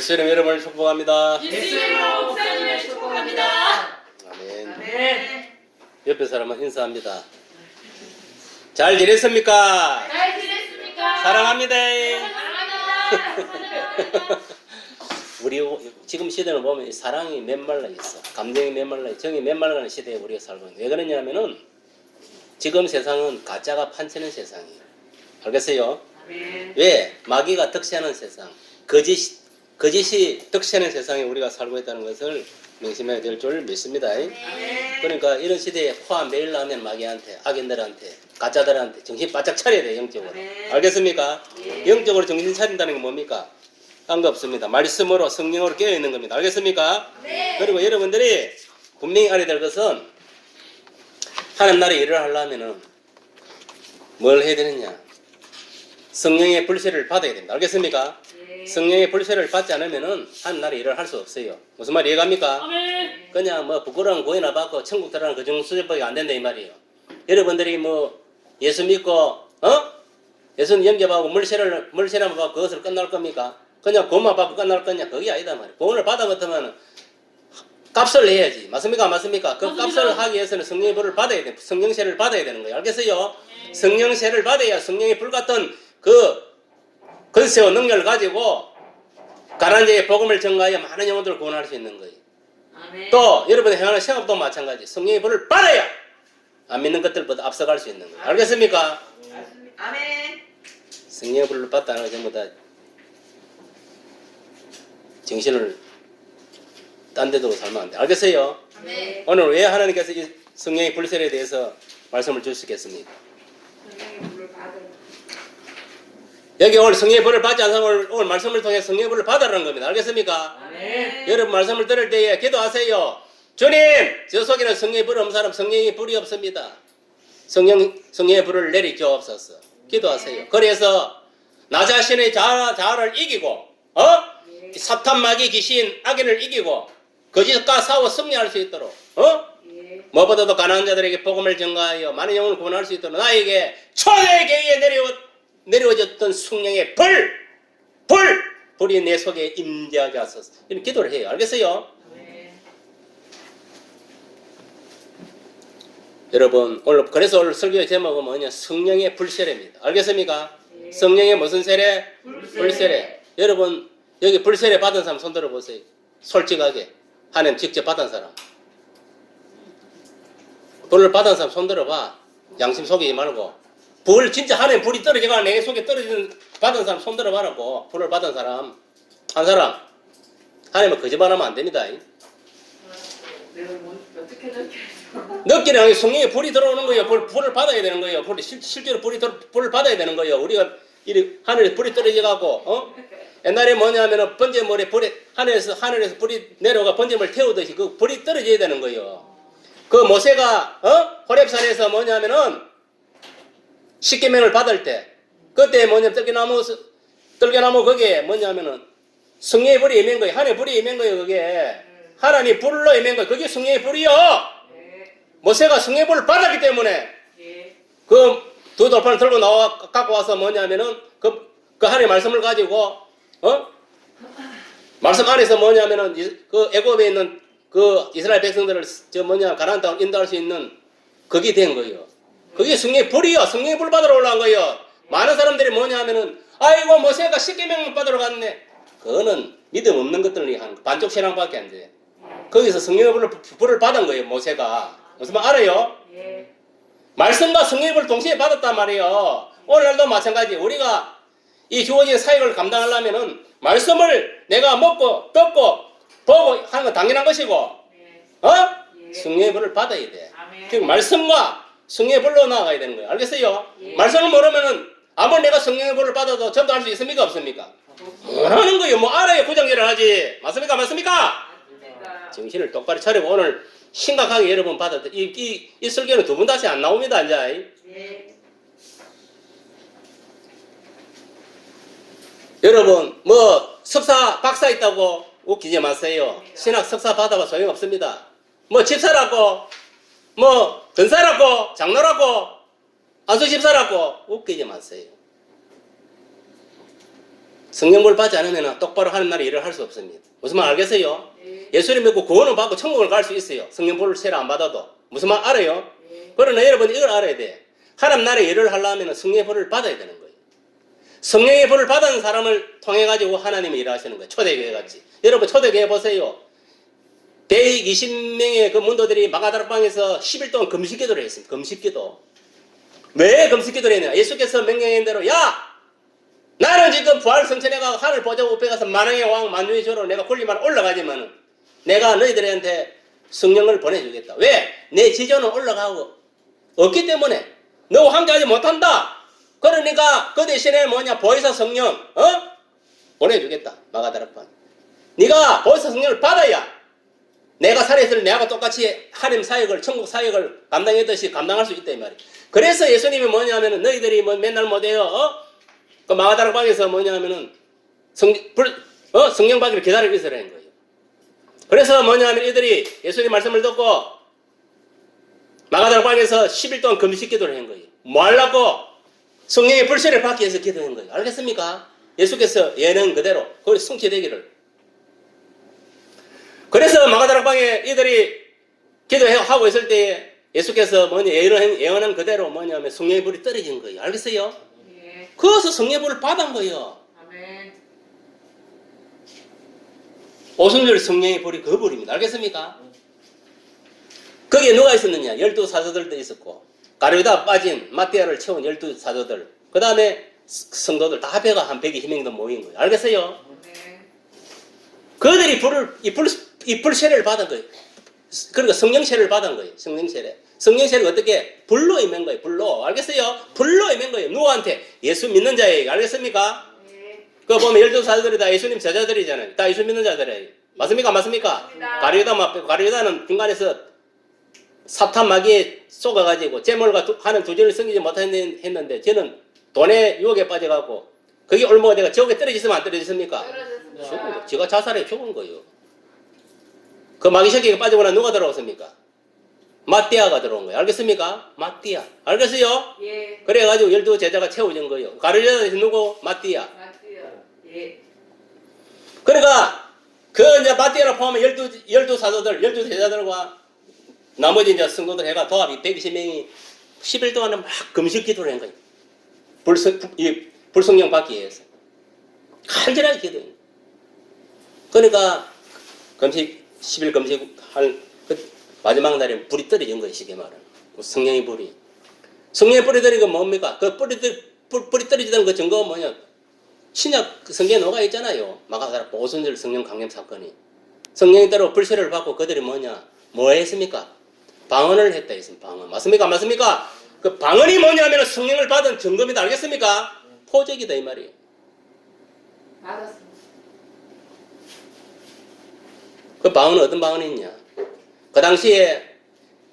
예수 이름 여러분을 축복합니다. 예수 이름으로 목사님을 축복합니다. 아멘. 아멘. 옆에 사람은 인사합니다. 잘 지냈습니까? 잘 지냈습니까? 사랑합니다. 사랑합니다. 우리 지금 시대를 보면 이 사랑이 메말라 있어. 감정이 메말라 있어. 정이 메말라는 시대에 우리가 살고 있는. 왜 그러냐면은 지금 세상은 가짜가 판치는 세상이에요. 알겠어요? 아멘. 왜? 마귀가 득세하는 세상, 거짓이 득세하는 세상에 우리가 살고 있다는 것을 명심해야 될 줄 믿습니다. 아멘. 그러니까 이런 시대에 화 매일 나면 마귀한테, 악인들한테, 가짜들한테 정신 바짝 차려야 돼, 영적으로. 아멘. 알겠습니까? 예. 영적으로 정신 차린다는 건 뭡니까? 딴 거 없습니다. 말씀으로, 성령으로 깨어있는 겁니다. 알겠습니까? 네. 그리고 여러분들이 분명히 알아야 될 것은 하나님 나라의 일을 하려면은 뭘 해야 되느냐? 성령의 불세를 받아야 됩니다. 알겠습니까? 예. 성령의 불세를 받지 않으면은 하나님 나라의 일을 할 수 없어요. 무슨 말이 이해갑니까? 아멘. 그냥 뭐 부끄러운 고이나 받고 천국 들어가는 그 정도 수준밖에 안 된다 이 말이에요. 여러분들이 뭐 예수 믿고 예수님 영접하고 물세례만 받고 그것을 끝날 겁니까? 그냥 구원만 받고 끝날 거냐? 그게 아니다 말이에요. 구원을 받아 같으면 값을 내야지. 맞습니까? 맞습니까? 그 맞습니다. 값을 하기 위해서는 성령의 불을 받아야 돼. 성령세를 받아야 되는 거예요. 알겠어요? 성령세를 받아야 성령의 불 같은 그 권세와 능력을 가지고 가난한 자의 복음을 전가하여 많은 영혼들을 구원할 수 있는 거예요. 아멘. 또 여러분이 행하는 생업도 마찬가지. 성령의 불을 받아야 안 믿는 것들보다 앞서갈 수 있는 거예요. 알겠습니까? 아멘. 성령의 불을 받다는 거 전부 다 정신을 딴 데도 살면 안 돼. 알겠어요? 아멘. 오늘 왜 하나님께서 이 성령의 불세례에 대해서 말씀을 주시겠습니까? 성령의 불을 받으라. 여기 오늘 성령의 불을 받지 않은 사람은 오늘 말씀을 통해 성령의 불을 받으라는 겁니다. 알겠습니까? 아멘. 여러분 말씀을 들을 때에 기도하세요. 주님, 저 속에는 성령의 불이 없는 사람 성령의 불이 없습니다. 성령의 불을 내리주옵소서. 기도하세요. 그래서 나 자신의 자아를 이기고 사탄 마귀 귀신 악인을 이기고 거짓과 싸워 승리할 수 있도록 예. 무엇보다도 가난한 자들에게 복음을 전가하여 많은 영혼을 구원할 수 있도록 나에게 초대교회에 내려오졌던 성령의 불이 내 속에 임재하게 하소서. 이런 기도를 해요. 알겠어요? 아멘. 여러분 그래서 오늘 설교의 제목은 뭐냐? 성령의 불세례입니다. 알겠습니까? 예. 성령의 무슨 세례? 불세례. 불세례. 여러분 여기 불세례 받은 사람 손 들어보세요. 솔직하게 하나님 직접 받은 사람. 불을 받은 사람 손 들어봐. 양심 속이지 말고. 불 진짜 하나님 불이 떨어져가 내 속에 떨어지는 받은 사람 손 들어봐라고. 불을 받은 사람 한 사람. 하나님은 거짓말하면 안 됩니다. 내가 뭐 어떻게 느껴져? 느끼는 아니 성령의 불이 들어오는 거예요. 불을 받아야 되는 거예요. 실제로 불을 받아야 되는 거예요. 우리가 하늘에 불이 떨어져가고 옛날에 뭐냐면은 번제물에 하늘에서 불이 내려가 번제물 태우듯이 그 불이 떨어져야 되는 거예요. 그 모세가 호렙산에서 뭐냐면은 십계명을 받을 때 그때 뭐냐면 떨겨나무 거기에 뭐냐면은 성령의 불이 임한 거예요. 하늘의 불이 임한 거예요. 그게 하나님 불로 임한 거예요. 그게 성령의 불이요. 예. 모세가 성령의 불을 받았기 때문에 예. 그 두 돌판을 들고 갖고 와서 뭐냐면은 그 하나님의 말씀을 가지고 말씀 안에서 뭐냐면은 그 애굽에 있는 그 이스라엘 백성들을 가나안 땅으로 인도할 수 있는 그게 된 거예요. 그게 성령의 불이요. 성령의 불 받으러 올라간 거예요. 많은 사람들이 뭐냐면은 아이고 모세가 십계명만 받으러 갔네. 그거는 믿음 없는 것들이 한 반쪽 신앙밖에 안 돼. 거기서 성령의 불을 받은 거예요. 모세가. 무슨 말 알아요? 예. 말씀과 성령의 불을 동시에 받았단 말이에요. 오늘날도 마찬가지. 우리가 이 주어진 사역을 감당하려면은 말씀을 내가 먹고 듣고 보고 하는 건 당연한 것이고 예. 예. 성령의 불을 받아야 돼. 아멘. 즉 말씀과 성령의 불로 나아가야 되는 거예요. 알겠어요? 예. 말씀을 모르면은 아무리 내가 성령의 불을 받아도 전도할 수 있습니까? 없습니까? 원하는 거예요. 뭐 알아야 구정제를 하지. 맞습니까? 맞습니까? 맞습니다. 정신을 똑바로 차리고 오늘 심각하게 여러분 받아도 이 설교는 두 번 다시 안 나옵니다. 이제. 예. 여러분 뭐 석사 박사 있다고 웃기지 마세요. 신학 석사 받아봐 소용없습니다. 뭐 집사라고 뭐 근사라고 장로라고 안수집사라고 웃기지 마세요. 성령불 받지 않으면 똑바로 하는 나라 일을 할 수 없습니다. 무슨 말 알겠어요? 예. 예수님 믿고 구원을 받고 천국을 갈 수 있어요. 성령불을 세례 안 받아도. 무슨 말 알아요? 예. 그러나 여러분 이걸 알아야 돼. 하나님 나라의 일을 하려면 성령의 불을 받아야 되는 거예요. 성령의 불을 받은 사람을 통해 가지고 하나님이 일하시는 거예요. 초대교회 같이. 여러분 초대교회 보세요. 120명의 그 문도들이 마가다락방에서 10일 동안 금식기도를 했습니다. 금식기도. 왜 금식기도를 했냐? 예수께서 명령한 대로 야! 나는 지금 부활성천에가 하늘 보좌 우편에 가서 만왕의 왕 만유의 주로 내가 권리만 올라가지만 내가 너희들한테 성령을 보내주겠다. 왜? 내 지존은 올라가고 없기 때문에 너와 함께하지 못한다. 그러니까 그 대신에 뭐냐? 보혜사 성령 보내주겠다. 마가다락방. 네가 보혜사 성령을 받아야 내가 살아있을 내하고 똑같이 하나님 사역을 천국 사역을 감당했듯이 감당할 수 있다 이 말이야. 그래서 예수님이 뭐냐면은 너희들이 뭐 맨날 못해요. 그 마가다락방에서 뭐냐면은 성령 받기를 기다리고 있으라는 거예요. 그래서 뭐냐면 이들이 예수님 말씀을 듣고 마가다락방에서 10일 동안 금식기도를 한 거예요. 뭐 하려고? 성령의 불세를 받기 위해서 기도한 거예요. 알겠습니까? 예수께서 예는 그대로 그걸 성취되기를. 그래서 마가다락방에 이들이 기도하고 있을 때에 예수께서 뭐냐 예언한 그대로 뭐냐면 성령의 불이 떨어진 거예요. 알겠어요? 예. 그래서 성령의 불을 받은 거예요. 아멘. 오순절 성령의 불이 그 불입니다. 알겠습니까? 거기에 누가 있었느냐? 12사도들도 있었고 가룟유다 빠진 마띠아를 채운 12사도들 그 다음에 성도들 다 합해가 한 120명도 모인 거예요. 알겠어요? 네. 그들이 이 불 세례를 받은 거예요. 그러니까 성령 세례를 받은 거예요. 성령 세례. 성령 세례가 어떻게? 불로 임한 거예요. 불로. 알겠어요? 불로 임한 거예요. 누구한테? 예수 믿는 자에게. 알겠습니까? 예. 그거 보면 12사도들이 다 예수님 제자들이잖아요. 다 예수 믿는 자들이에요. 맞습니까? 맞습니까? 맞습니다. 가룟유다는 중간에서 사탄 마귀에 속아가지고 제물과 하는 두절을 섬기지 못했는데 저는 돈의 유혹에 빠져가고 그게 얼마가 내가 지옥에 떨어졌으면 안 떨어졌습니까? 떨어졌습니다. 죽은 거. 제가 자살해 죽은 거예요. 그 마귀 새끼가 빠지고 나 누가 들어왔습니까? 마띠아가 들어온 거예요. 알겠습니까? 마띠아. 알겠어요? 예. 그래가지고 12제자가 채워진 거예요. 가룟유다에서 누구? 마띠아. 맞지요. 예. 그러니까 그 이제 마띠아를 포함한 12사도들, 12제자들과 나머지 이제 성도들 해가 도합이 120명이 10일 동안은 막 금식 기도를 한 거예요. 불성령 받기 위해서. 간절하게 기도해요. 그러니까 금식 10일 금식할 그 마지막 날에 불이 떨어진 거예요. 쉽게 말하면. 성령의 불이. 성령의 불이 떨어진 건 뭡니까? 그 불이 떨어지던 그 증거가 뭐냐? 신약 성경에 녹아 있잖아요. 마가다락 오순절 성령 강림 사건이. 성령이 따로 불세를 받고 그들이 뭐냐? 뭐 했습니까? 방언을 했다 했습니다. 방언. 맞습니까? 맞습니까? 그 방언이 뭐냐면 성령을 받은 증거입니다. 알겠습니까? 표적이다 이 말이에요. 맞았습니다. 그 방언은 어떤 방언이 있냐? 그 당시에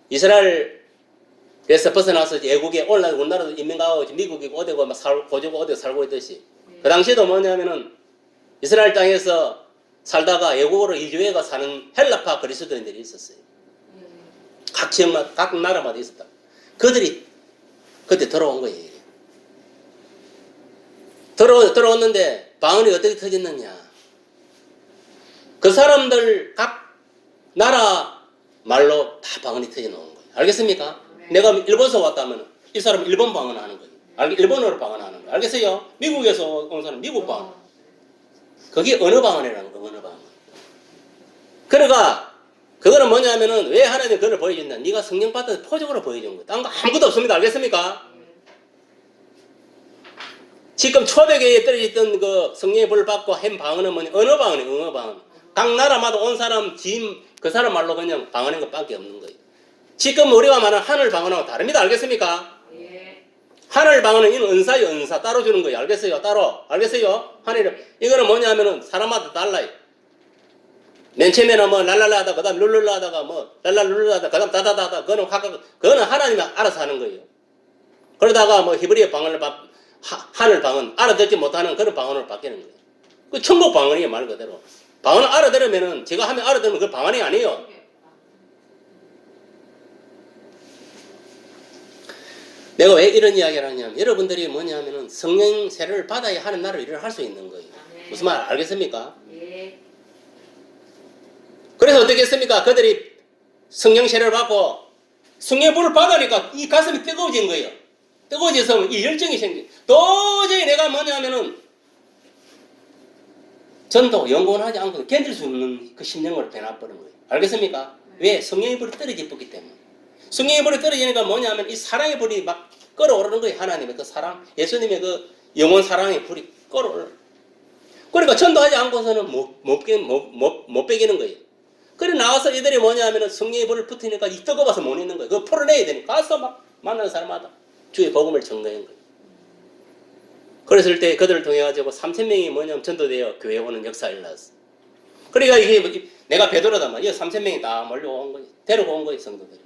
이스라엘에서 벗어나서 외국에 우리나라도 인민가고 미국이고 어디고 막 고주고 어디 살고 있듯이 그 당시에도 뭐냐면은 이스라엘 땅에서 살다가 외국으로 이주해가 사는 헬라파 그리스도인들이 있었어요. 각 지역마다 각 나라마다 있었다. 그들이 그때 들어온 거예요. 들어왔는데 방언이 어떻게 터졌느냐? 그 사람들 각 나라 말로 다 방언이 터져 나오는 거예요. 알겠습니까? 네. 내가 일본에서 왔다면 이 사람은 일본 방언 하는 거예요. 일본어로 방언하는 거예요. 알겠어요? 미국에서 온 사람은 미국 방언. 그게 언어 방언이라는 거예요. 언어 방언. 그러니까 그거는 뭐냐면은 왜 하나님이 그걸 보여준다? 네가 성령 받아서 표적으로 보여준 거예요. 딴 거 아무것도 없습니다. 알겠습니까? 지금 초대교회에 떨어졌던 그 성령의 불을 받고 한 방언은 뭐냐? 언어 방언이에요. 언어 방언. 각 나라마다 온 사람 지임 그 사람 말로 그냥 방언한 것밖에 없는 거예요. 지금 우리가 말하는 하늘 방언하고 다릅니다. 알겠습니까? 예. 하늘 방언은 이는 은사요, 은사 따로 주는 거예요. 알겠어요? 따로. 알겠어요? 하늘 이거는 뭐냐면은 사람마다 달라요. 맨 처음에는 뭐 랄랄라 하다가 그다음 룰룰라 하다가 뭐 랄랄룰루 하다가 그다음 다다다다 그거는 하나님이 알아서 하는 거예요. 그러다가 뭐 히브리어 방언을 하늘 방언 알아듣지 못하는 그런 방언으로 바뀌는 거예요. 그 천국 방언이에요. 말 그대로. 방언을 알아들으면은 제가 하면 알아들으면 그 방언이 아니에요. 내가 왜 이런 이야기를 하냐면 여러분들이 뭐냐면은 성령 세례를 받아야 하는 나라를 일을 할 수 있는 거예요. 무슨 말 알겠습니까? 예. 그래서 어떻게 했습니까? 그들이 성령 세례를 받고 성령의 불을 받으니까 이 가슴이 뜨거워진 거예요. 뜨거워져서 이 열정이 생긴. 도저히 내가 뭐냐면은 전도 연구원하지 않고 견딜 수 없는 그 심령으로 변화버린 거예요. 알겠습니까? 왜? 성령의 불이 떨어졌기 때문에. 성령의 불이 떨어지니까 뭐냐면 이 사랑의 불이 막 끓어오르는 거예요. 하나님의 그 사랑, 예수님의 그 영원 사랑의 불이 끓어오르는. 그러니까 전도하지 않고서는 못 빼기는 거예요. 그래 나가서 이들이 뭐냐면은 성령의 불을 붙으니까 이 뜨거워서 못 있는 거예요. 그거 풀어내야 되니까 가서 막 만나는 사람마다 주의 복음을 전가한 거예요. 그랬을 때 그들을 통해 가지고 3,000명이 뭐냐면 전도되어 교회 오는 역사가 일어났어. 그러니까 이게 내가 베드로다 말이야. 3,000명이 다 몰려온 거예요. 데리고 온 거예요, 성도들이.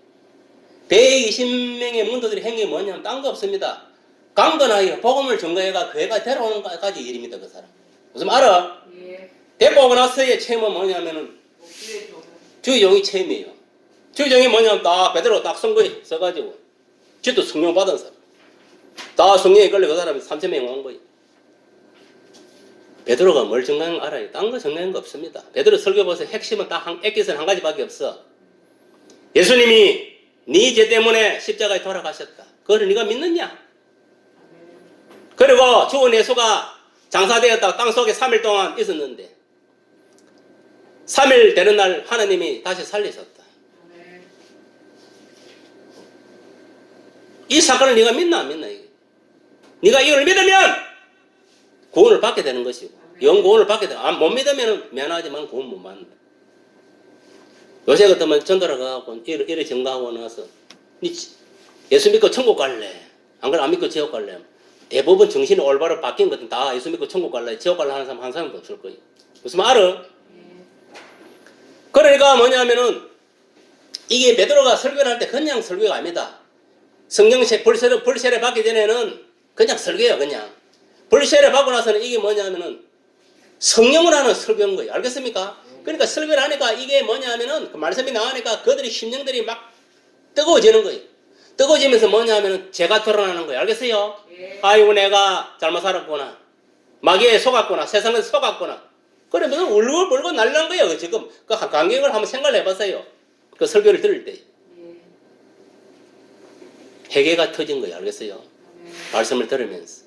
120명의 문도들이 행위 뭐냐면 딴 거 없습니다. 강건하게 복음을 전가해가 교회가 데려오는 까지 일입니다, 그 사람. 무슨 말 알아? 예. 데리고 오고 나서의 체험은 뭐냐면은 목주의 종은 주의 종이 체험이에요. 주의 종이 뭐냐면 딱 베드로 딱 선거에 써가지고 지도 성령 받은 사람. 다 성령에 걸려 그 사람이 3,000명 온 거예요. 베드로가 뭘 정하는 거 알아요? 딴 거 정하는 거 없습니다. 베드로 설교 보세요. 핵심은 딱 액기스는 한 가지밖에 없어. 예수님이 네 죄 때문에 십자가에 돌아가셨다. 그걸 네가 믿느냐? 그리고 죽은 예수가 장사되었다 땅속에 3일 동안 있었는데 3일 되는 날 하나님이 다시 살리셨다. 아멘. 이 사건을 네가 믿나 안 믿나 이게? 네가 이걸 믿으면 구원을 받게 되는 것이고 영구원을 받게 돼. 못 믿으면 미안하지만 구원 못 받는다. 요새 같으면 전도를 가고 이래 증가하고 나서 예수 믿고 천국 갈래? 안 그래 안 믿고 지옥 갈래? 대부분 정신이 올바로 바뀐 것은 다 예수 믿고 천국 갈래? 지옥 갈래 하는 사람 한 사람도 없을 거예요. 무슨 말 알아? 그러니까 뭐냐면은 이게 베드로가 설교를 할 때 그냥 설교가 아닙니다. 성령 불세를 받기 전에는 그냥 설교예요, 그냥. 불세를 받고 나서는 이게 뭐냐면은 성령을 하는 설교인 거예요. 알겠습니까? 그러니까 설교를 하니까 이게 뭐냐면은 그 말씀이 나가니까 그들이 심령들이 막 뜨거워지는 거예요. 뜨거워지면서 뭐냐면은 죄가 드러나는 거예요. 알겠어요? 예. 아이고 내가 잘못 살았구나. 마귀에 속았구나. 세상에 속았구나. 그러면서 울고불고 난리 난 거예요. 지금 그 간격을 한번 생각을 해봤어요. 그 설교를 들을 때. 예. 회개가 터진 거예요. 알겠어요? 아멘. 말씀을 들으면서.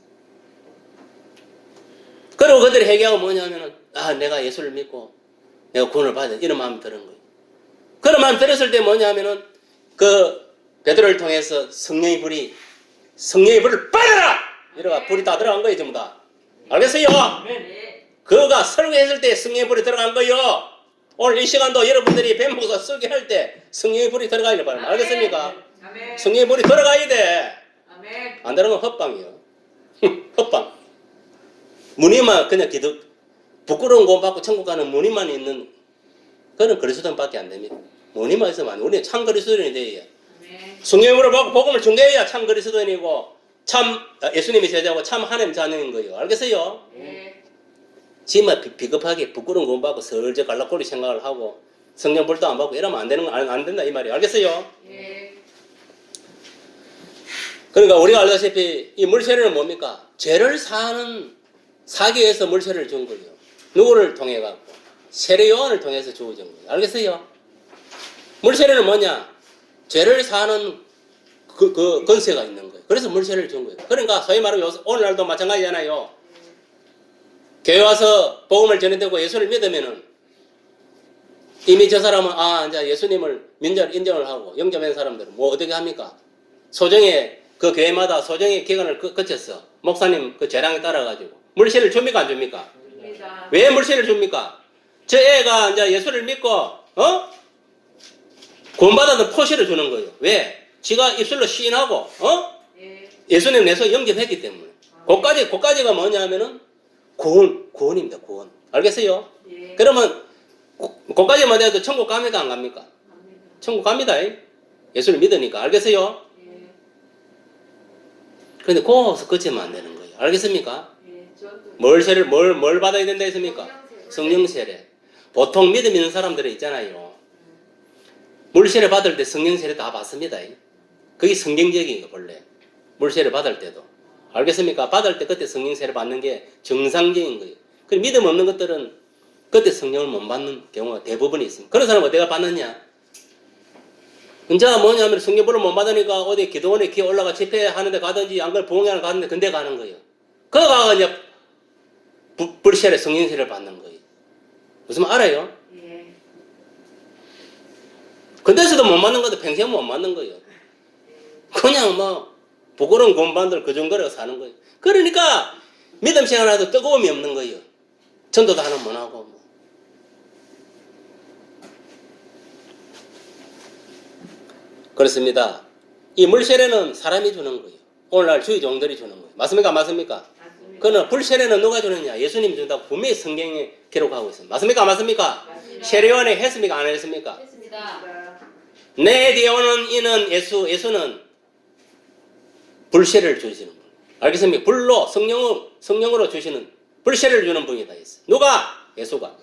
그리고 그들이 회개하고 뭐냐면은 내가 예수를 믿고 내가 구원을 받아 이런 마음이 드는 거예요. 그런 마음 들었을 때 뭐냐면은 그 베드로를 통해서 성령의 불을 받아라! 이러가 불이 다 들어간 거예요. 전부 다. 알겠어요? 예. 그가 설교했을 때 성령의 불이 들어간 거예요. 오늘 이 시간도 여러분들이 뱀목사 설교할 때 성령의 불이 들어가야 돼. 알겠습니까? 아멘. 성령의 불이 들어가야 돼. 아멘. 안 들어가면 헛방이요. 헛방. 무늬만 그냥 부끄러운 거 받고 천국 가는 무늬만 있는 그런 그리스도인밖에 안 됩니다. 무늬만 있으면 안 돼. 우리는 참 그리스도인이 돼야. 아멘. 성령으로 받고 복음을 전개해야 참 그리스도인이고 참 예수님의 제자고 참 하나님 자녀인 거예요. 알겠어요? 예. 지만 비겁하게 부끄러운 거 받고 설저 갈라꼬리 생각을 하고 성령 불도 안 받고 이러면 안 된다 이 말이에요. 알겠어요? 예. 그러니까 우리가 알다시피 이 물세례는 뭡니까? 죄를 사기 위해서 물세례를 준 거예요. 누구를 통해 갖고? 세례 요한을 통해서 주어진 거예요. 알겠어요? 물세례는 뭐냐? 죄를 사는 그 건세가 있는 거예요. 그래서 물세례를 준 거예요. 그러니까 소위 말하면 오늘날도 마찬가지잖아요. 교회 와서 복음을 전해되고 예수를 믿으면은 이미 저 사람은 이제 예수님을 민자로 인정을 하고 영접한 사람들은 뭐 어떻게 합니까? 소정의 그 교회마다 소정의 기간을 거쳤어. 목사님 그 재량에 따라가지고 물세례를 줍니까 안 줍니까? 줍니다. 왜 물세례를 줍니까? 저 애가 이제 예수를 믿고 구원받아도 포시를 주는 거예요. 왜? 지가 입술로 시인하고 예. 예수님 내서 영접했기 때문에. 그까지가 뭐냐면은 구원입니다. 구원. 알겠어요? 예. 그러면 그까지만 해도 천국 갑니까 안 갑니까? 갑니다. 천국 갑니다. 예수를 믿으니까. 알겠어요? 예. 그런데 거기서 그치면 안 되는 거예요. 알겠습니까? 예. 저도 뭘 받아야 된다 했습니까? 성령 세례. 보통 믿음 있는 사람들은 있잖아요. 물세례 받을 때 성령 세례 다 받습니다. 그게 성경적인 거 본래. 물세례 받을 때도. 알겠습니까? 받을 때 그때 성령 세례 받는 게 정상적인 거예요. 그 믿음 없는 것들은 그때 성령을 못 받는 경우가 대부분이 있습니다. 그런 사람은 어디가 받느냐? 이제 뭐냐면 성령불을 못 받으니까 어디 기도원에 기어 올라가 집회하는데 가든지 안 그러면 부흥회하는 가는데 근데 가는 거예요. 그거 가서 이제 불세례 성령세례를 받는 거예요. 무슨 말 알아요? 예. 근데서도 못 맞는 것도 평생 못 맞는 거예요. 그냥 뭐 부끄러운 공반들 그 정도로 사는 거예요. 그러니까 믿음 생활에도 뜨거움이 없는 거예요. 전도도 하나 못 하고 뭐. 그렇습니다. 이 물세례는 사람이 주는 거예요. 오늘날 주의 종들이 주는 거예요. 맞습니까? 맞습니까? 맞습니다. 그러나 불세례는 누가 주느냐? 예수님이 준다고 분명히 성경에 기록하고 있습니다. 맞습니까? 맞습니까? 맞습니다. 세례요한에 했습니까? 안 했습니까? 했습니다. 내 뒤에 오는 이는 예수는 불세례를 주시는 분. 알겠습니까? 불로 성령으로 주시는 불세례를 주는 분이다 했어요. 누가? 예수가.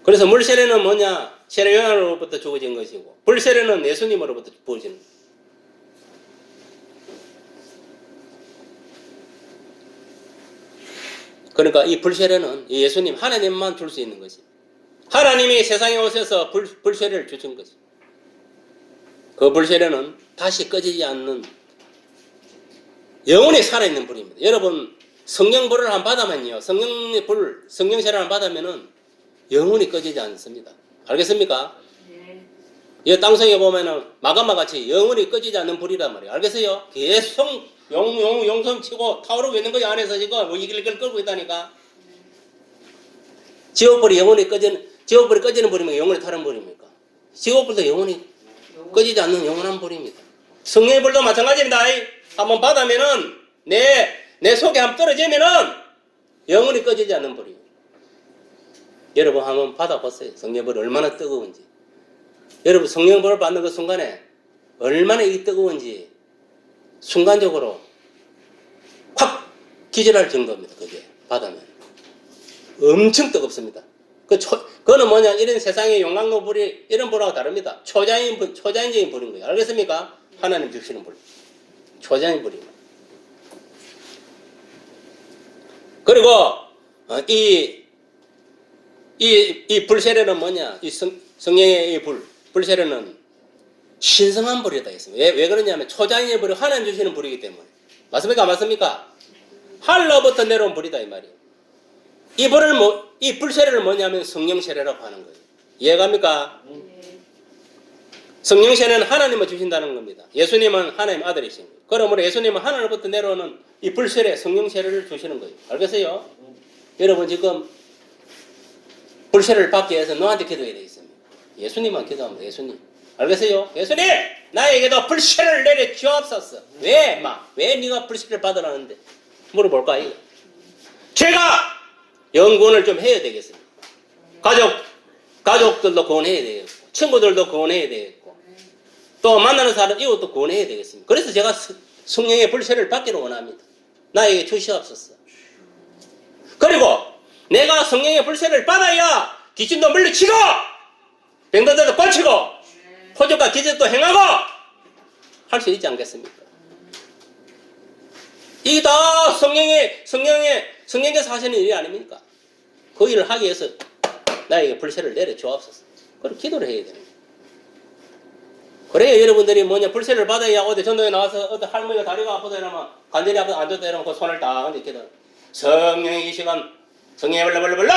그래서 물세례는 뭐냐? 세례요한으로부터 주어진 것이고 불세례는 예수님으로부터 부어지는 거예요. 그러니까 이 불세례는 예수님 하나님만 줄 수 있는 것이. 하나님이 세상에 오셔서 불세례를 주신 것이. 그 불세례는 다시 꺼지지 않는 영원히 살아있는 불입니다. 여러분 성령불을 안 받으면요, 성령세례를 안 받으면은 영원히 꺼지지 않습니다. 알겠습니까? 예. 이 땅성에 보면은 마감마 같이 영원히 꺼지지 않는 불이란 말이에요. 알겠어요? 계속 용섬 치고 타오르고 있는 거예요. 안에서 지금 뭐 이길길 끌고 있다니까. 지옥불이 지옥불이 꺼지는 불이면 영원히 타는 불입니까? 지옥불도 영원히 꺼지지 않는 영원한 불입니다. 성령의 불도 마찬가지입니다. 한번 받으면은 내 속에 한번 떨어지면은 영원히 꺼지지 않는 불이에요. 여러분 한번 받아보세요. 성령의 불이 얼마나 뜨거운지. 여러분 성령의 불을 받는 그 순간에 얼마나 이 뜨거운지 순간적으로 확 기절할 정도입니다. 그게 받으면 엄청 뜨겁습니다. 그거는 뭐냐, 이런 세상의 용광로 불이 이런 불하고 다릅니다. 초자연적인 불인 거예요. 알겠습니까? 하나님 주시는 불, 초자연 불입니다. 그리고 이 불세례는 뭐냐, 이 성령의 이 불세례는 신성한 불이다 했습니다. 왜 그러냐면 초자연의 불이 하나님 주시는 불이기 때문에. 맞습니까? 맞습니까? 하늘로부터 내려온 불이다 이 말이에요. 이 불세례를 뭐냐면 성령세례라고 하는 거예요. 이해갑니까? 성령세례는 하나님을 주신다는 겁니다. 예수님은 하나님 아들이신 거예요. 그러므로 예수님은 하늘로부터 내려오는 이 불세례, 성령세례를 주시는 거예요. 알겠어요? 여러분 지금 불세례를 받기 위해서 너한테 기도해야 되겠습니다. 예수님만 기도하면 예수님. 알겠어요? 예수님! 나에게도 불세례를 내려 주옵소서. 왜 네가 불세례를 받으라는데? 물어볼까 이거? 제가 연구원을 좀 해야 되겠습니다. 가족들도 구원해야 되겠고, 친구들도 구원해야 되겠고, 또 만나는 사람 이것도 구원해야 되겠습니다. 그래서 제가 성령의 불세례를 받기를 원합니다. 나에게 주시옵소서. 그리고 내가 성령의 불세례를 받아야 귀신도 물리치고 병들도 고치고 표적과 기적도 행하고 할 수 있지 않겠습니까? 이게 다 성령께서 하시는 일이 아닙니까? 그 일을 하기 위해서 나에게 불세를 내려 주옵소서. 그럼 기도를 해야 되는 거예요. 그래야 여러분들이 뭐냐, 불세를 받아야 어디 전도에 나와서 어디 할머니가 다리가 아프다 이러면, 간절히 아프다 안 좋다 이러면 그 손을 딱 얹어 기도. 성령의 이 시간 성령의 벌레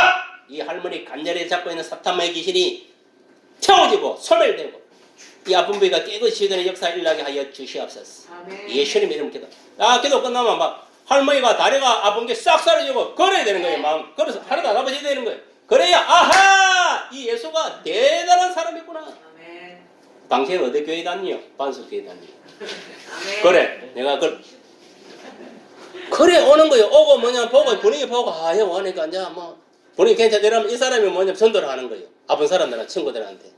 이 할머니 간절히 잡고 있는 사탄의 귀신이 태워지고 소멸되고 이 아픈 부위가 깨끗이 치유되는 역사를 일어나게 하여 주시옵소서. 예수님 이름 기도. 기도 끝나면 막 할머니가 다리가 아픈 게 싹 사라지고 걸어야 되는 거예요. 마음. 그래서 하나도 안 아파져야 되는 거예요. 그래야 아하! 이 예수가 대단한 사람이구나. 당신 어디 교회 다니요? 반석교회 다니요. 그래, 내가 그래 오는 거예요. 오고 뭐냐 보고 분위기 보고 형 오니까 이제 뭐 분위기 괜찮다 이러면 이 사람이 뭐냐 전도를 하는 거예요. 아픈 사람들한테, 친구들한테.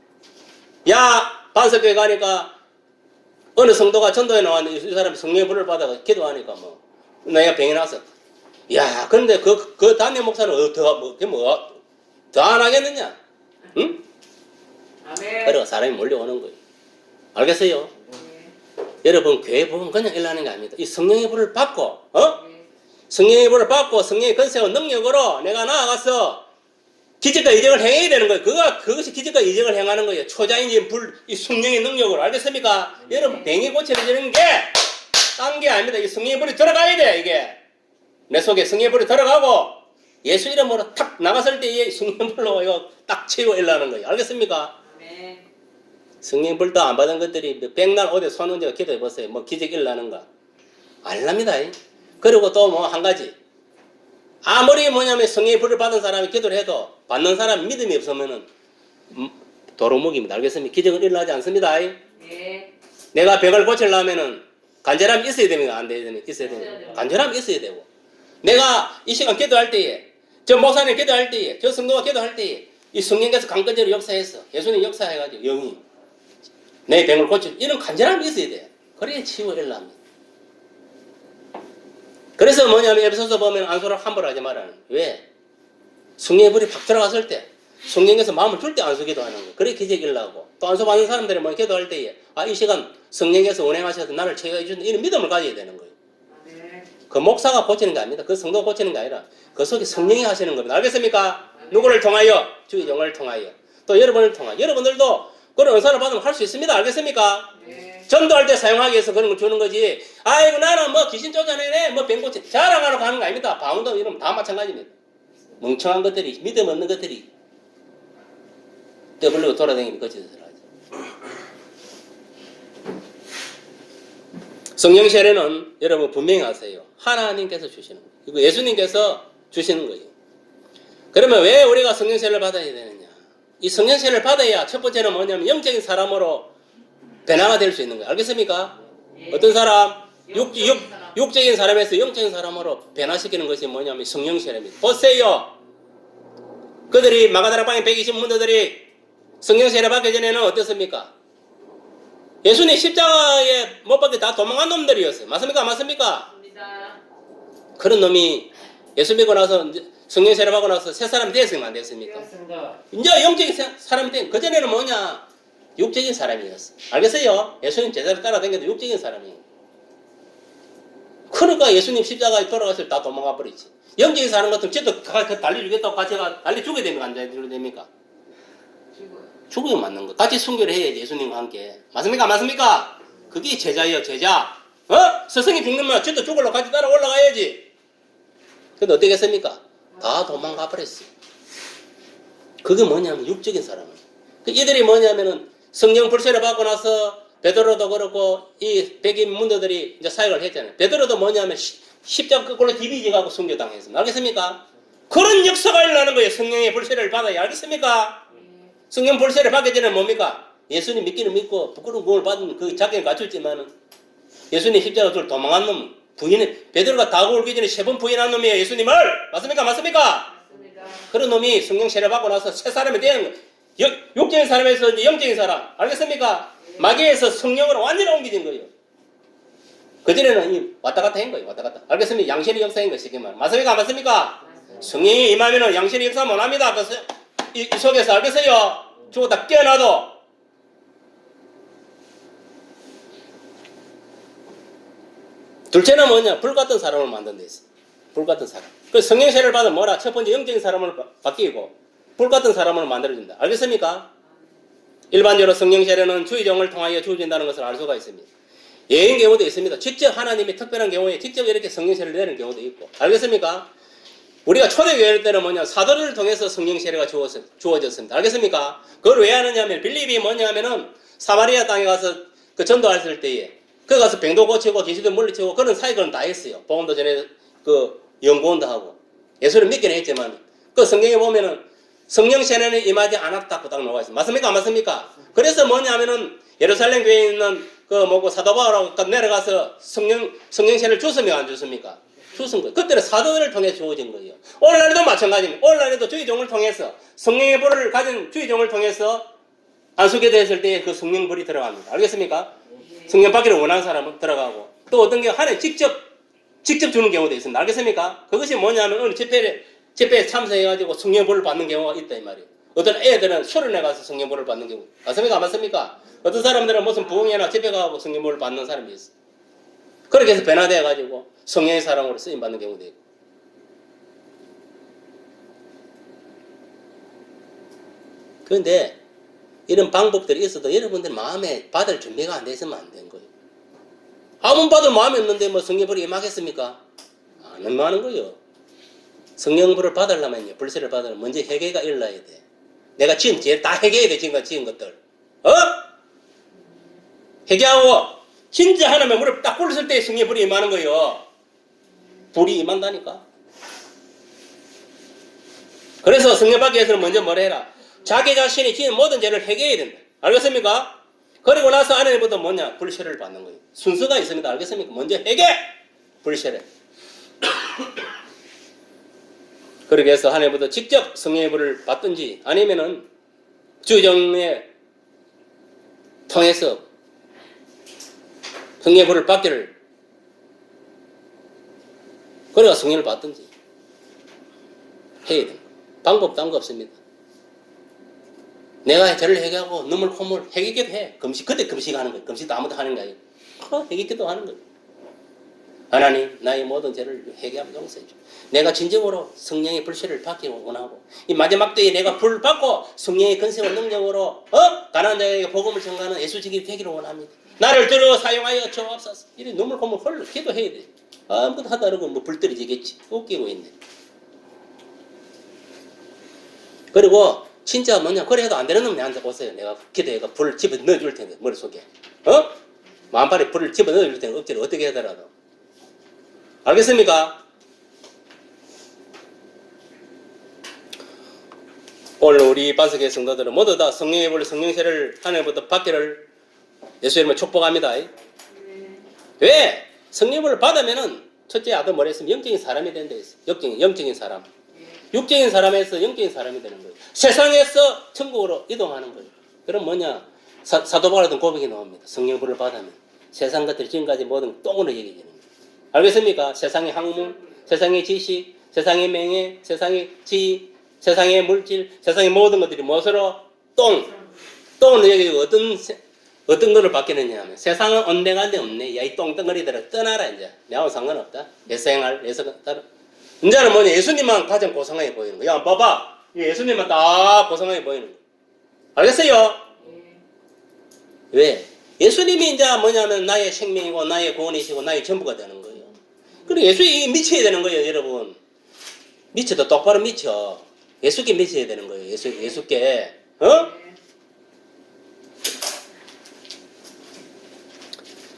야, 반석교회 가니까 어느 성도가 전도에 나왔는데 이 사람이 성령의 불을 받아서 기도하니까 뭐 내가 병이 났어. 야, 그런데 그 담임 목사는 더 안 하겠느냐? 응? 그래서 사람이 몰려오는 거예요. 알겠어요? 여러분 교회 보면 그냥 일하는 게 아닙니다. 이 성령의 불을 받고 성령의 불을 받고 성령의 권세와 능력으로 내가 나아가서 기적과 이적을 행해야 되는 거예요. 그것이 기적과 이적을 행하는 거예요. 초자인지 이 성령의 능력으로. 알겠습니까? 여러분, 병이 고쳐지는 게 딴 게 아닙니다. 이 성령의 불이 들어가야 돼, 이게. 내 속에 성령의 불이 들어가고 예수 이름으로 탁 나갔을 때 이 성령의 불로 이거 딱 채워 일라는 거예요. 알겠습니까? 아멘. 성령의 불도 안 받은 것들이 백날 오대 손은제가 기도해 보세요. 뭐 기적 일라는가? 알랍니다. 그리고 또 뭐 한 가지. 아무리 뭐냐면 성령의 불을 받은 사람이 기도를 해도 받는 사람 믿음이 없으면은 도루묵입니다. 알겠습니까? 기적은 일어나지 않습니다. 예. 내가 벽을 고치려면은 간절함이 있어야 됩니다. 안 돼야 됩니다. 있어야 됩니다. 있어야 돼요. 간절함이 있어야 되고. 내가 이 시간 기도할 때에, 저 목사님 기도할 때에, 저 성도가 기도할 때에 이 성령께서 강건적으로 역사했어. 예수님 역사해가지고 영이 내 병을 고쳐. 이런 간절함이 있어야 돼요. 그래야 치유 일어납니다. 그래서 뭐냐면 에베소서 보면 안수를 함부로 하지 말라는 거예요. 왜? 성령의 불이 팍 들어갔을 때 성령께서 마음을 줄 때 안수 기도하는 거예요. 그래 기적이 일어나고 또 안수 받는 사람들이 뭐 기도할 때에 이 시간 성령께서 운행하셔서 나를 채워해 주는 이런 믿음을 가져야 되는 거예요. 아멘. 그 목사가 고치는 게 아닙니다. 그 성도가 고치는 게 아니라 그 속에 성령이 하시는 겁니다. 알겠습니까? 누구를 통하여? 주의 영을 통하여. 또 여러분을 통하여. 여러분들도 그런 은사를 받으면 할 수 있습니다. 알겠습니까? 예. 전도할 때 사용하기 위해서 그런 걸 주는 거지. 아이고 나는 뭐 귀신 쫓아내네 뭐 병고치 자랑하러 가는 거 아닙니다. 방언도 이러면 다 마찬가지입니다. 멍청한 것들이 믿음 없는 것들이 떠벌리고 돌아다니는 거짓을 하죠. 성령 세례는 여러분 분명히 아세요. 하나님께서 주시는 거예요. 이거 예수님께서 주시는 거예요. 그러면 왜 우리가 성령 세례를 받아야 되느냐? 이 성령 세례를 받아야 첫 번째는 뭐냐면 영적인 사람으로 변화가 될 수 있는 거예요. 알겠습니까? 예. 어떤 사람? 영적인 사람. 육적인 사람에서 영적인 사람으로 변화시키는 것이 뭐냐면 성령 세례입니다. 보세요. 그들이 마가다라 방에 120문도들이 성령 세례 받기 전에는 어땠습니까? 예수님 십자가에 못 박혀 다 도망간 놈들이었어요. 맞습니까? 맞습니까? 맞습니다. 그런 놈이 예수 믿고 나서 성령 세례 받고 나서 새 사람이 됐습니까? 안 됐습니까? 그렇습니다. 이제 영적인 사람이 된, 그전에는 뭐냐? 육적인 사람이었어. 알겠어요? 예수님 제자를 따라다니도 육적인 사람이에요. 그러니까 예수님 십자가에 돌아갔을 때 다 도망가 버리지. 영적인 사람 같으면 쟤도 달려주겠다고 같이 달려 죽어야 됩니까? 안 달려 됩니까? 죽어요. 죽으면 맞는 거. 같이 순교를 해야지, 예수님과 함께. 맞습니까? 맞습니까? 그게 제자예요, 제자. 스승이 죽는면 쟤도 죽으러 같이 따라 올라가야지. 근데 어떻게 했습니까? 다 도망가 버렸어요. 그게 뭐냐면 육적인 사람은. 이들이 뭐냐면은 성령 불세를 받고 나서 베드로도 그렇고 이 백인 문도들이 이제 사역을 했잖아요. 베드로도 뭐냐면 십자가 거꾸로 디비지 가고 순교당했습니다. 알겠습니까? 그런 역사가 일어나는 거예요. 성령의 불세를 받아야. 알겠습니까? 예. 성령 불세를 받기 전에 뭡니까? 예수님 믿기는 믿고 부끄러운 구원을 받은 그 자격을 갖췄지만은 예수님 십자가 줄 도망한 놈 베드로가 다고 울기 전에 3번 부인한 놈이에요. 예수님을. 맞습니까? 맞습니까? 맞습니다. 그런 놈이 성령 세례 받고 나서 새 사람이 되는 거예요. 육적인 사람에서 이제 영적인 사람. 알겠습니까? 마귀에서 성령으로 완전히 옮겨진 거예요. 그전에는 왔다 갔다 한 거예요. 왔다 갔다. 알겠습니까? 양신의 역사인 것이기 말이에요. 맞습니까? 맞습니까? 성령이 임하면 양신의 역사 못합니다. 그래서 이 속에서 알겠어요? 죽었다 깨어나도 둘째는 뭐냐? 불 같은 사람을 만든 데 있어. 불 같은 사람. 그 성령 세례를 받으면 뭐라? 첫 번째 영적인 사람을 바뀌고 불 같은 사람을 만들어준다. 알겠습니까? 일반적으로 성령 세례는 주의 종을 통하여 주어진다는 것을 알 수가 있습니다. 예인 경우도 있습니다. 직접 하나님이 특별한 경우에 직접 이렇게 성령 세례를 내는 경우도 있고. 알겠습니까? 우리가 초대교회 때는 뭐냐? 사도를 통해서 성령 세례가 주어졌습니다. 알겠습니까? 그걸 왜 하느냐면 빌립이 뭐냐면은 사마리아 땅에 가서 그 전도했을 때에 그 가서 병도 고치고 귀신도 물리치고 그런 사역을 다 했어요. 복음도 전에 그 연구원도 하고 예수를 믿기는 했지만 그 성경에 보면은 성령 세례는 임하지 않았다고 딱 나와 있습니다. 맞습니까? 맞습니까? 그래서 뭐냐면은 예루살렘 교회에 있는 그 뭐고 사도 바울하고 내려가서 성령 세례를 줬습니까? 안 줬습니까? 줬은 거예요. 그때는 사도들을 통해 주어진 거예요. 오늘날에도 마찬가지입니다. 오늘날에도 주의 종을 통해서 성령의 불을 가진 주의 종을 통해서 안수기도 했을 때 그 성령 불이 들어갑니다. 알겠습니까? 성령 받기를 원하는 사람은 들어가고 또 어떤 경우 하나님 직접 주는 경우도 있습니다. 알겠습니까? 그것이 뭐냐면 어느 집회에 참석해가지고 성령불을 받는 경우가 있다 이 말이에요. 어떤 애들은 수련회 가서 성령불을 받는 경우. 맞습니까? 맞습니까? 어떤 사람들은 무슨 부흥회나 집회 가고 성령불을 받는 사람이 있어. 그렇게 해서 변화되어가지고 성령의 사랑으로 쓰임받는 경우도 있고. 그런데 이런 방법들이 있어도 여러분들 마음에 받을 준비가 안 돼 있으면 안 되는 거예요. 아무 받을 마음이 없는데 뭐 성령불이 임하겠습니까? 안 임하는 거예요. 성령불을 받으려면요, 불세를 받으려면 먼저 회개가 일어나야 돼. 내가 지은 죄 다 회개해야 돼. 지금까지 지은 것들. 회개하고 진짜 하나님의 무릎 딱 꿇었을 때 성령불이 임하는 거예요. 불이 임한다니까. 그래서 성령 받기 위해서는 먼저 뭐라 해라? 자기 자신이 지은 모든 죄를 회개해야 된다. 알겠습니까? 그리고 나서 하나님부터 뭐냐? 불세를 받는 거예요. 순서가 있습니다. 알겠습니까? 먼저 회개! 불세를. 그렇게 해서 하나님부터 직접 성령의 불을 받든지 아니면은 주정에 통해서 성령의 불을 받기를 그래가 성령을 받든지 해야 됩니다. 방법 딴 거 없습니다. 내가 죄를 회개하고 눈물 콧물 회개기도 해. 금식 그때 금식하는 거예요. 금식도 아무도 하는 거 아니에요. 회개기도 하는 거예요. 하나님 나의 모든 죄를 회개하며 용서해 줘. 내가 진정으로 성령의 불세를 받기를 원하고 이 마지막 때에 내가 불을 받고 성령의 근세와 능력으로 가난한 자에게 복음을 전가하는 예수직이 되기를 원합니다. 나를 들어 사용하여 주옵소서. 이런 눈물 콧물 흘러 기도해야 돼. 아무것도 하다 그러고 뭐 불 떨어지겠지. 웃기고 있네. 그리고 진짜 뭐냐 그래 해도 안 되는 놈 내한테 오세요. 내가 기도해가 불을 집어 넣어줄 텐데 머릿속에 만팔에 불을 집어 넣어줄 텐데 억지로 어떻게 하더라도 알겠습니까? 오늘 우리 반석의 성도들은 모두 다 성령의 불 성령세를 하늘부터 받기를 예수 이름으로 축복합니다. 왜? 성령의 불을 받으면은 첫째 아들 뭐라 했으면 영적인 사람이 된다 했어. 영적인 사람. 육적인 사람에서 영적인 사람이 되는 거예요. 세상에서 천국으로 이동하는 거예요. 그럼 뭐냐? 사도 바울의 고백이 나옵니다. 성령 불을 받으면 세상 것들 지금까지 모든 똥으로 여기지는 거예요. 알겠습니까? 세상의 학문, 세상의 지식, 세상의 명예, 세상의 지위, 세상의 물질, 세상의 모든 것들이 무엇으로? 똥으로 여기고 어떤 거를 받겠느냐 하면 세상은 온데간데 없네. 야, 이 똥덩어리들아 떠나라 이제. 내하고 상관없다. 예생활, 이제는 뭐냐? 예수님만 가장 고상하게 보이는 거야. 야, 봐봐. 예수님만 딱 고상하게 보이는 거야. 알겠어요? 왜? 예수님이 이제 뭐냐면 나의 생명이고 나의 구원이시고 나의 전부가 되는 거예요. 그리고 예수에 미쳐야 되는 거예요, 여러분. 미쳐도 똑바로 미쳐. 예수께 미쳐야 되는 거예요. 예수께.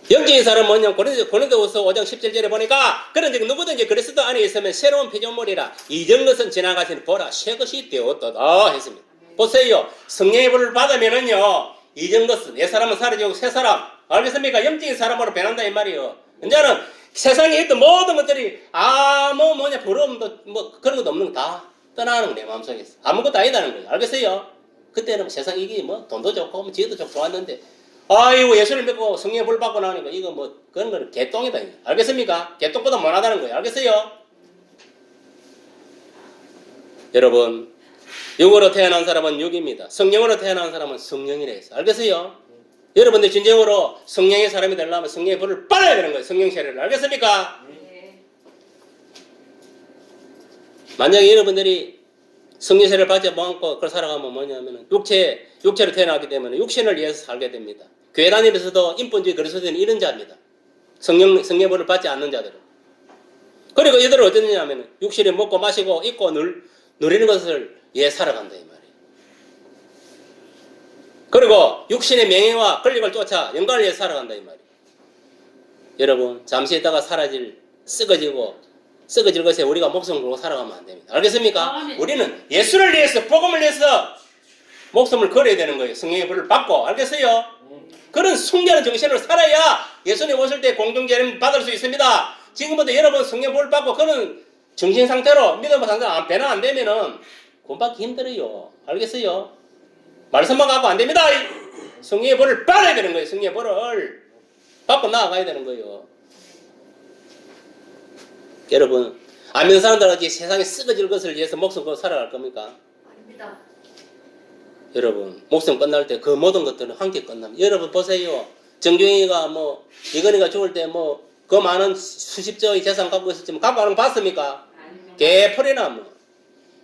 영적인 사람은 뭐냐? 고린도후서 5장 17절에 보니까 그런 즉 누구든지 그리스도 안에 있으면 새로운 피조물이라 이전 것은 지나가시니 보라 새 것이 되었도다 했습니다. 보세요. 성령의 불을 받으면은요 이전 것은 옛 사람은 사라지고 새 사람 알겠습니까? 영적인 사람으로 변한다 이 말이에요. 이제는 세상에 있던 모든 것들이 뭐냐 부러움도 뭐 그런 것도 없는 거 다 떠나는 거예요. 마음속에서 아무것도 아니다는 거예요. 알겠어요? 그때는 세상 이게 뭐 돈도 좋고 뭐 지혜도 좋고 좋았는데 아이고 예수를 믿고 성령의 불 받고 나니까 이거 뭐 그런 거는 개똥이다. 알겠습니까? 개똥보다 못하다는 거예요. 알겠어요? 여러분 육으로 태어난 사람은 육입니다. 성령으로 태어난 사람은 성령이라 해서 알겠어요? 여러분들 진정으로 성령의 사람이 되려면 성령의 불을 받아야 되는 거예요. 성령 세례를. 알겠습니까? 만약에 여러분들이 성령 세례를 받지 않고 그걸 살아가면 뭐냐면 육체로 태어나기 때문에 육신을 위해서 살게 됩니다. 교회 다니면서도 인본주의 그리스도인은 이런 자입니다. 성령의 불을 받지 않는 자들은. 그리고 이들은 어땠느냐면 육신이 먹고 마시고 입고 누리는 것을 위해 살아간다 이 말이에요. 그리고 육신의 명예와 권력을 쫓아 영광을 위해 살아간다 이 말이에요. 여러분 잠시 있다가 썩어질 것에 우리가 목숨을 걸고 살아가면 안 됩니다. 알겠습니까? 우리는 예수를 위해서 복음을 위해서 목숨을 걸어야 되는 거예요. 성령의 불을 받고 알겠어요? 그런 숭배하는 정신으로 살아야 예수님 오실 때 공동체를 받을 수 있습니다. 지금부터 여러분 성령 불을 받고 그런 정신 상태로 믿음의 상태로 변화 안 되면은 구원받기 힘들어요. 알겠어요? 말씀만 갖고 안 됩니다. 성령의 불을 받아야 되는 거예요. 성령의 불을 받고 나아가야 되는 거예요. 여러분 안 믿는 사람들은 세상에 썩어질 것을 위해서 목숨 걸고 살아갈 겁니까? 아닙니다. 여러분 목숨 끝날 때 그 모든 것들은 함께 끝납니다. 여러분 보세요. 정중이가 이건희가 죽을 때 그 많은 수십조의 재산 갖고 있었지만 갖고 가는 거 봤습니까? 아닙니다. 개풀이나